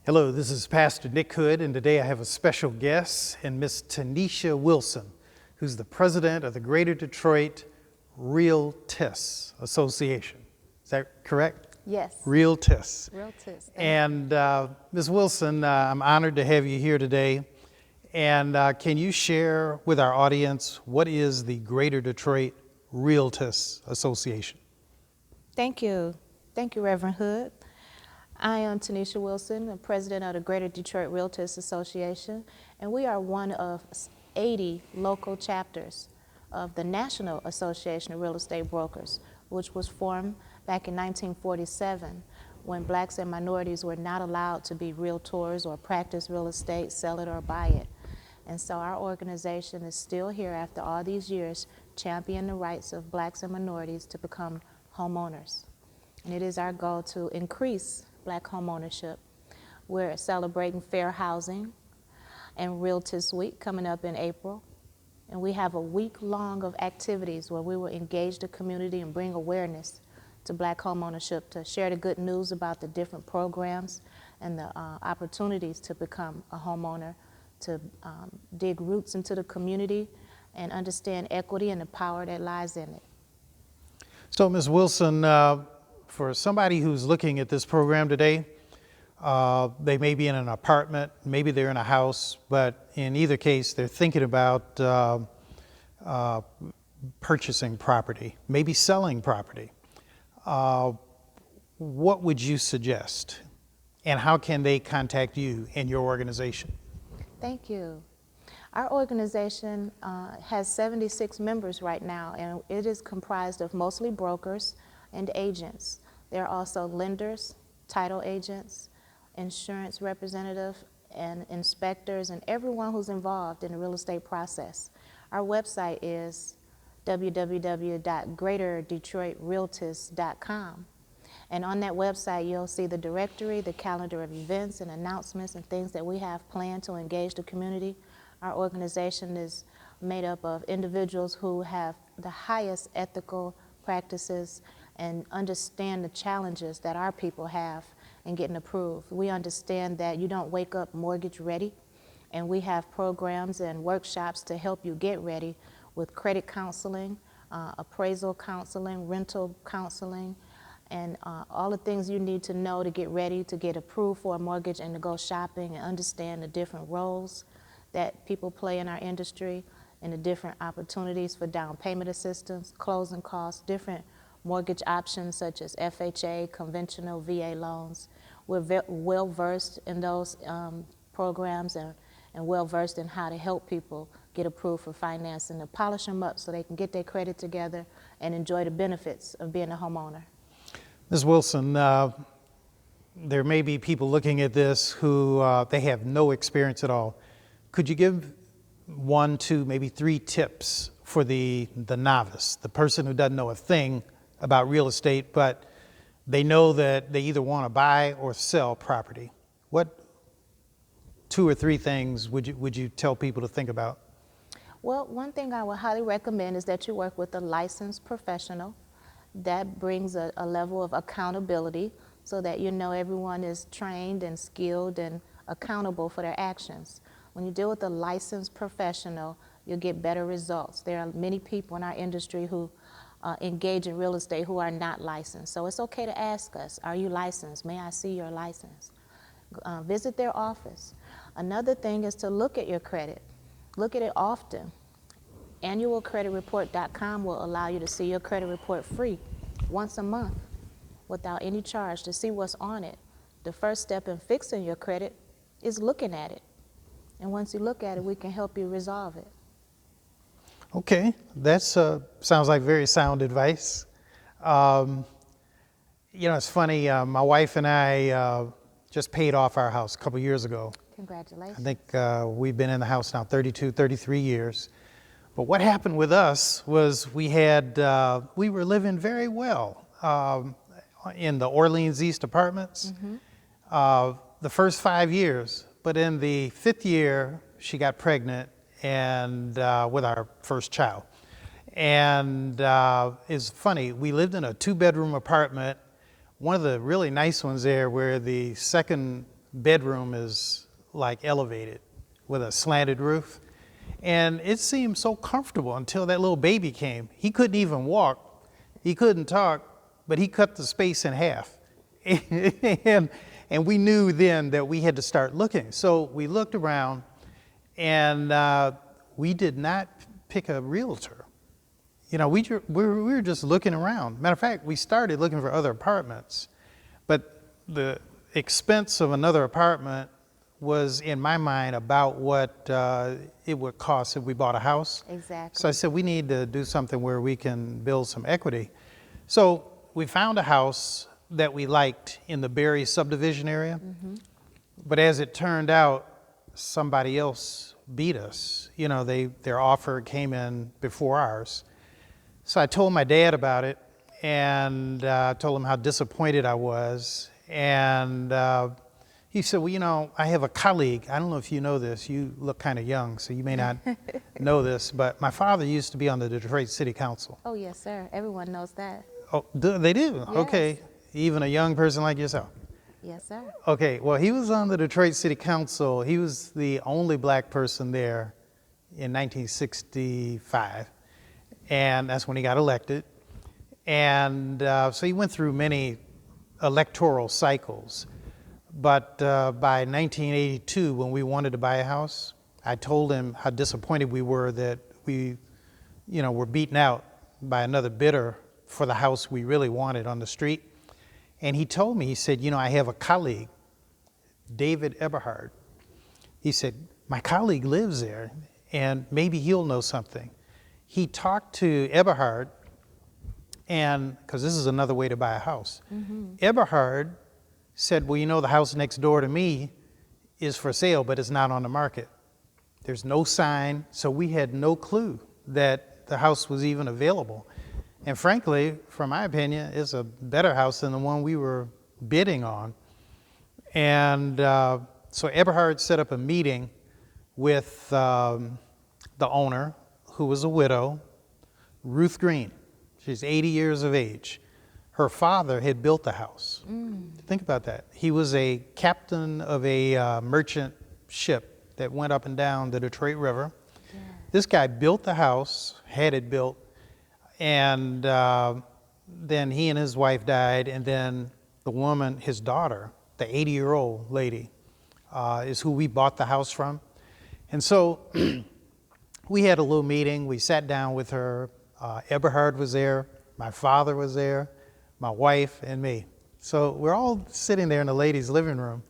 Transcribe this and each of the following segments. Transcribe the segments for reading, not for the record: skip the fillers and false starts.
Hello, this is Pastor Nick Hood, and today I have a special guest, and Miss Tennitia Wilson, who's the president of the Greater Detroit Realtists Association. Is that correct? Yes. Realtists. Realtists. And Ms. Wilson, I'm honored to have you here today. And can you share with our audience what is the Greater Detroit Realtists Association? Thank you. Thank you, Reverend Hood. I am Tennitia Wilson, the president of the Greater Detroit Realtors Association, and we are one of 80 local chapters of the National Association of Real Estate Brokers, which was formed back in 1947 when blacks and minorities were not allowed to be realtors or practice real estate, sell it or buy it. And so our organization is still here after all these years, championing the rights of blacks and minorities to become homeowners. And it is our goal to increase black home ownership. We're celebrating fair housing and Realtors Week coming up in April. And we have a week long of activities where we will engage the community and bring awareness to black home ownership, to share the good news about the different programs and the opportunities to become a homeowner, to dig roots into the community and understand equity and the power that lies in it. So, Ms. Wilson, for somebody who's looking at this program today, they may be in an apartment, maybe they're in a house, but in either case, they're thinking about purchasing property, maybe selling property. What would you suggest? And how can they contact you and your organization? Thank you. Our organization has 76 members right now, and it is comprised of mostly brokers and agents. There are also lenders, title agents, insurance representatives, and inspectors, and everyone who's involved in the real estate process. Our website is www.greaterdetroitrealtors.com. And on that website, you'll see the directory, the calendar of events and announcements and things that we have planned to engage the community. Our organization is made up of individuals who have the highest ethical practices and understand the challenges that our people have in getting approved. We understand that you don't wake up mortgage ready, and we have programs and workshops to help you get ready with credit counseling, appraisal counseling, rental counseling, and all the things you need to know to get ready to get approved for a mortgage and to go shopping and understand the different roles that people play in our industry and the different opportunities for down payment assistance, closing costs, different mortgage options such as FHA, conventional VA loans. We're well versed in those programs and well versed in how to help people get approved for financing, to polish them up so they can get their credit together and enjoy the benefits of being a homeowner. Ms. Wilson, there may be people looking at this who they have no experience at all. Could you give 1, 2, maybe 3 tips for the novice, the person who doesn't know a thing about real estate, but they know that they either want to buy or sell property? What 2 or 3 things would you tell people to think about? Well, one thing I would highly recommend is that you work with a licensed professional. That brings a level of accountability so that you know everyone is trained and skilled and accountable for their actions. When you deal with a licensed professional, you'll get better results. There are many people in our industry who engage in real estate who are not licensed. So it's okay to ask us, are you licensed? May I see your license? Visit their office. Another thing is to look at your credit. Look at it often. Annualcreditreport.com will allow you to see your credit report free once a month without any charge to see what's on it. The first step in fixing your credit is looking at it. And once you look at it, we can help you resolve it. Okay, that sounds like very sound advice. It's funny, my wife and I just paid off our house a couple years ago. Congratulations. I think we've been in the house now 32, 33 years. But what happened with us was we were living very well in the Orleans East apartments the first 5 years. But in the 5th year, she got pregnant and with our first child. And it's funny, we lived in a 2-bedroom apartment, one of the really nice ones there where the second bedroom is like elevated with a slanted roof. And it seemed so comfortable until that little baby came. He couldn't even walk, he couldn't talk, but he cut the space in half. and we knew then that we had to start looking. So we looked around, and we did not pick a realtor. You know, we were just looking around. Matter of fact, we started looking for other apartments, but the expense of another apartment was, in my mind, about what it would cost if we bought a house. Exactly. So I said, we need to do something where we can build some equity. So we found a house that we liked in the Berry subdivision area, but as it turned out, somebody else beat us. You know, their offer came in before ours. So I told my dad about it, and told him how disappointed I was. And he said, well, you know, I have a colleague. I don't know if you know this. You look kind of young, so you may not know this, but my father used to be on the Detroit City Council. Oh, yes, sir. Everyone knows that. Oh, they do? Yes. Okay. Even a young person like yourself? Yes, sir. Okay, well, he was on the Detroit City Council. He was the only black person there in 1965, and that's when he got elected. And so he went through many electoral cycles. But by 1982, when we wanted to buy a house, I told him how disappointed we were that we, you know, were beaten out by another bidder for the house we really wanted on the street. And he told me, he said, you know, I have a colleague, David Eberhard. He said, my colleague lives there, and maybe he'll know something. He talked to Eberhard, and because this is another way to buy a house. Eberhard said, well, you know, the house next door to me is for sale, but it's not on the market. There's no sign, so we had no clue that the house was even available. And frankly, from my opinion, it's a better house than the one we were bidding on. And so Eberhard set up a meeting with the owner, who was a widow, Ruth Green. She's 80 years of age. Her father had built the house. Think about that. He was a captain of a merchant ship that went up and down the Detroit River. Yeah. This guy built the house, had it built, and then he and his wife died, and then the woman, his daughter, the 80-year-old lady, is who we bought the house from. And so we had a little meeting. We sat down with her. Eberhard was there. My father was there. My wife and me. So we're all sitting there in the ladies' living room.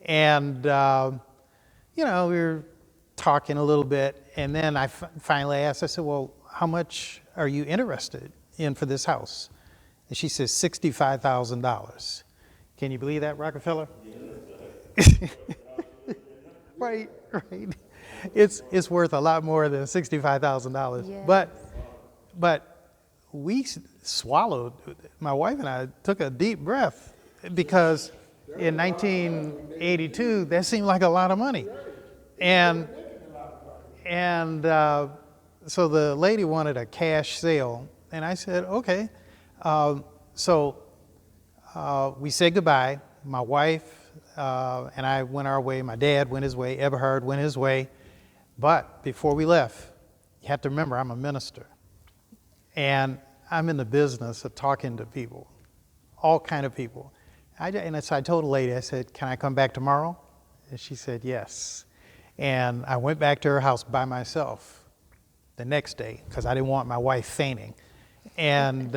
And, you know, we were talking a little bit. And then I finally asked, I said, well, how much are you interested in for this house? And she says, $65,000. Can you believe that, Rockefeller? Right. It's worth a lot more than $65,000. Yes. But we swallowed, my wife and I took a deep breath, because in 1982, that seemed like a lot of money. And so the lady wanted a cash sale, and I said, okay. So we said goodbye. My wife and I went our way. My dad went his way. Eberhard went his way. But before we left, you have to remember, I'm a minister. And I'm in the business of talking to people, all kind of people. So I told the lady, I said, can I come back tomorrow? And she said, yes. And I went back to her house by myself the next day, because I didn't want my wife fainting. And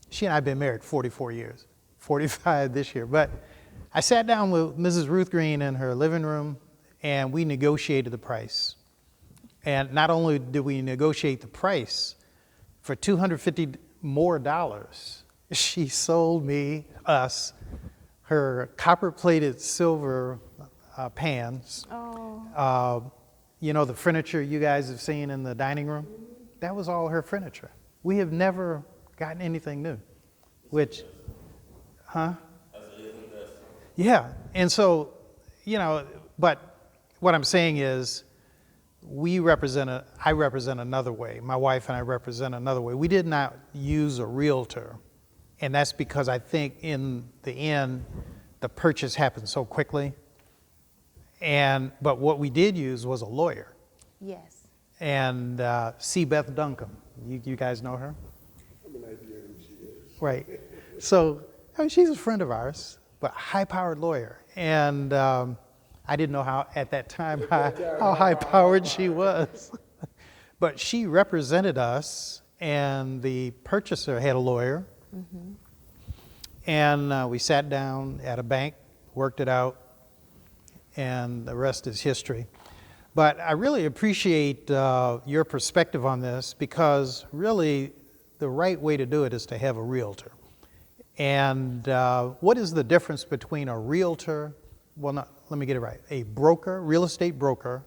she and I have been married 44 years, 45 this year. But I sat down with Mrs. Ruth Green in her living room, and we negotiated the price. And not only did we negotiate the price, for $250 more, she sold us her copper-plated silver pans. Oh. You know, the furniture you guys have seen in the dining room? That was all her furniture. We have never gotten anything new, which, yeah, and so, you know, but what I'm saying is, I represent another way. My wife and I represent another way. We did not use a realtor, and that's because I think in the end, the purchase happened so quickly. But what we did use was a lawyer. Yes. And C. Beth Duncan, you guys know her? I have an idea who she is. Right. So I mean, she's a friend of ours, but high-powered lawyer. And I didn't know how, at that time, how high-powered she was. But she represented us, and the purchaser had a lawyer. Mm-hmm. And we sat down at a bank, worked it out, and the rest is history. But I really appreciate your perspective on this, because really the right way to do it is to have a realtor. And what is the difference between a realtor, let me get it right, a broker, real estate broker,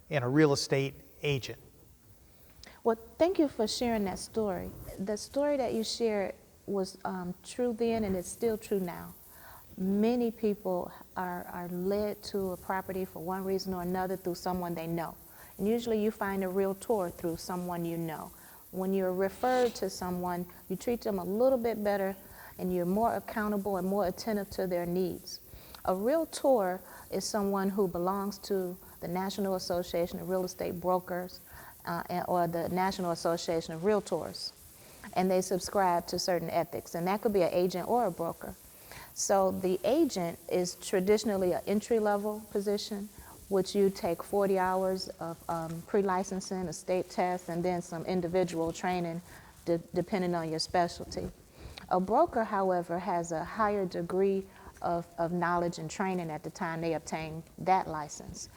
and a real estate agent? Well, thank you for sharing that story. The story that you shared was true then, and it's still true now. Many people are led to a property for one reason or another through someone they know. And usually you find a realtor through someone you know. When you're referred to someone, you treat them a little bit better, and you're more accountable and more attentive to their needs. A realtor is someone who belongs to the National Association of Real Estate Brokers or the National Association of Realtors, and they subscribe to certain ethics, and that could be an agent or a broker. So the agent is traditionally an entry-level position, which you take 40 hours of pre-licensing, a state test, and then some individual training depending on your specialty. A broker, however, has a higher degree of knowledge and training at the time they obtain that license.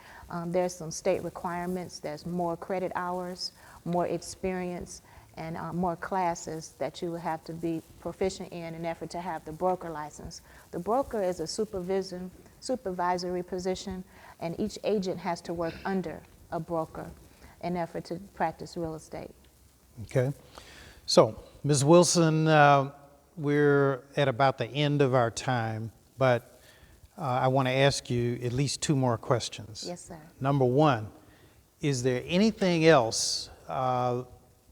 There's some state requirements, there's more credit hours, more experience, and more classes that you would have to be proficient in an effort to have the broker license. The broker is a supervisory position, and each agent has to work under a broker in effort to practice real estate. Okay. So, Ms. Wilson, we're at about the end of our time, but I want to ask you at least two more questions. Yes, sir. Number one, is there anything else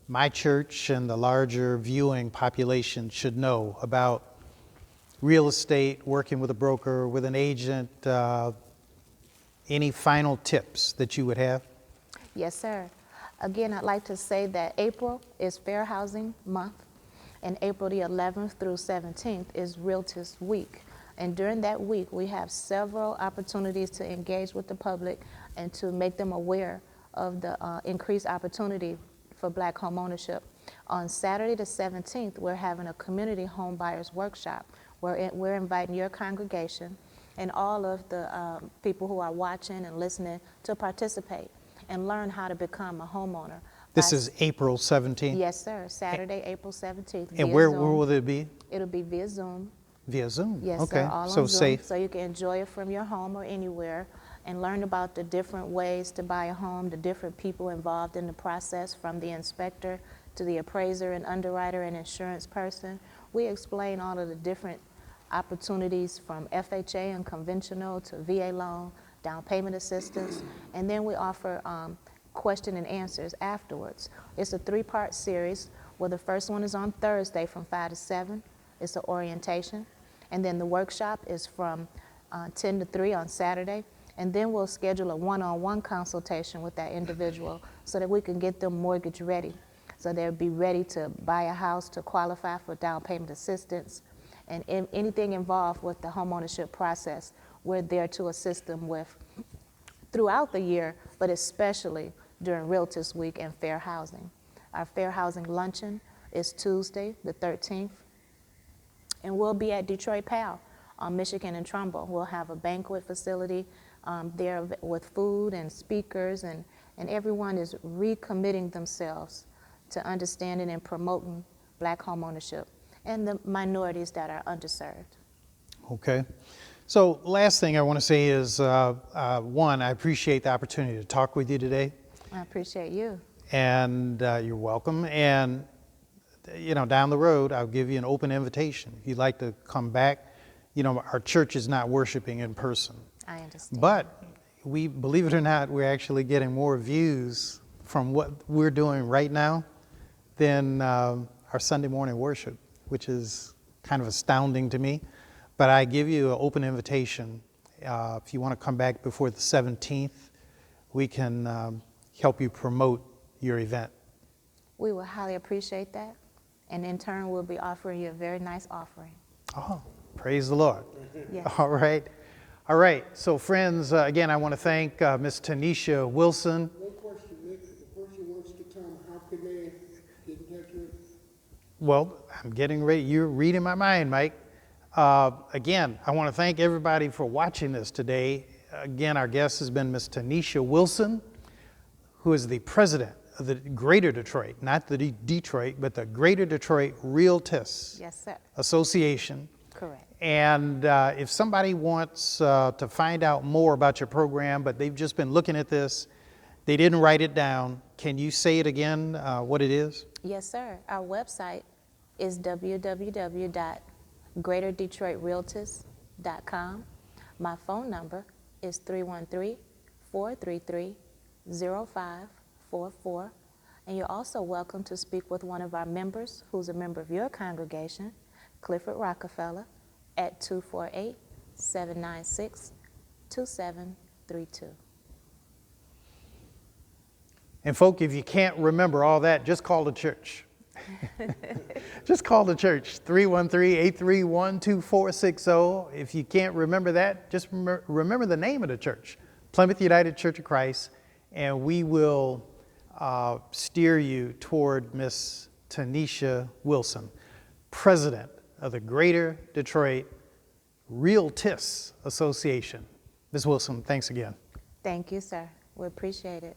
my church and the larger viewing population should know about real estate, working with a broker, with an agent? Any final tips that you would have? Yes, sir. Again, I'd like to say that April is Fair Housing Month, and April the 11th through 17th is Realtors Week. And during that week, we have several opportunities to engage with the public and to make them aware of the increased opportunity for Black home ownership. On Saturday the 17th, we're having a community home buyers workshop where we're inviting your congregation and all of the people who are watching and listening to participate and learn how to become a homeowner. This is April 17th? Yes, sir. Saturday, April 17th. And where will it be? It'll be via Zoom. Via Zoom? Yes, okay. sir. All on So Zoom, safe. so you can enjoy it from your home or anywhere and learn about the different ways to buy a home, the different people involved in the process, from the inspector to the appraiser and underwriter and insurance person. We explain all of the different opportunities from FHA and conventional to VA loan, down payment assistance, and then we offer question and answers afterwards. It's a 3-part series where the first one is on Thursday from 5 to 7. It's an orientation. And then the workshop is from 10 to 3 on Saturday. And then we'll schedule a one-on-one consultation with that individual so that we can get them mortgage ready. So they'll be ready to buy a house, to qualify for down payment assistance, and anything involved with the homeownership process. We're there to assist them with throughout the year, but especially during Realtors Week and Fair Housing. Our Fair Housing Luncheon is Tuesday, the 13th, and we'll be at Detroit Powell on Michigan and Trumbull. We'll have a banquet facility there with food and speakers, and everyone is recommitting themselves to understanding and promoting Black homeownership and the minorities that are underserved. Okay. So last thing I want to say is, one, I appreciate the opportunity to talk with you today. I appreciate you. And you're welcome. And, you know, down the road, I'll give you an open invitation. If you'd like to come back, you know, our church is not worshiping in person. I understand. But we, believe it or not, we're actually getting more views from what we're doing right now than our Sunday morning worship, which is kind of astounding to me. But I give you an open invitation. If you want to come back before the 17th, we can help you promote your event. We will highly appreciate that. And in turn, we'll be offering you a very nice offering. Oh, praise the Lord. Yes. All right. All right. So, friends, again, I want to thank Ms. Tennitia Wilson. One question, Nick, if a person wants to come, how can they get in touch with? Well, I'm getting ready. You're reading my mind, Mike. Again, I want to thank everybody for watching this today. Again, our guest has been Ms. Tennitia Wilson, who is the president of the Greater Detroit, not the Detroit, but the Greater Detroit Realtors Yes, sir. Association. Correct. And if somebody wants to find out more about your program, but they've just been looking at this, they didn't write it down, can you say it again, what it is? Yes, sir. Our website is www.greaterdetroitrealtors.com. My phone number is 313-433-0544. And you're also welcome to speak with one of our members who's a member of your congregation, Clifford Rockefeller, at 248-796-2732. And folk, if you can't remember all that, just call the church. Just call the church, 313-831-2460. If you can't remember that, just remember the name of the church, Plymouth United Church of Christ, and we will steer you toward Miss Tennitia Wilson, president of the Greater Detroit Realtors Association. Ms. Wilson, thanks again. Thank you, sir. We appreciate it.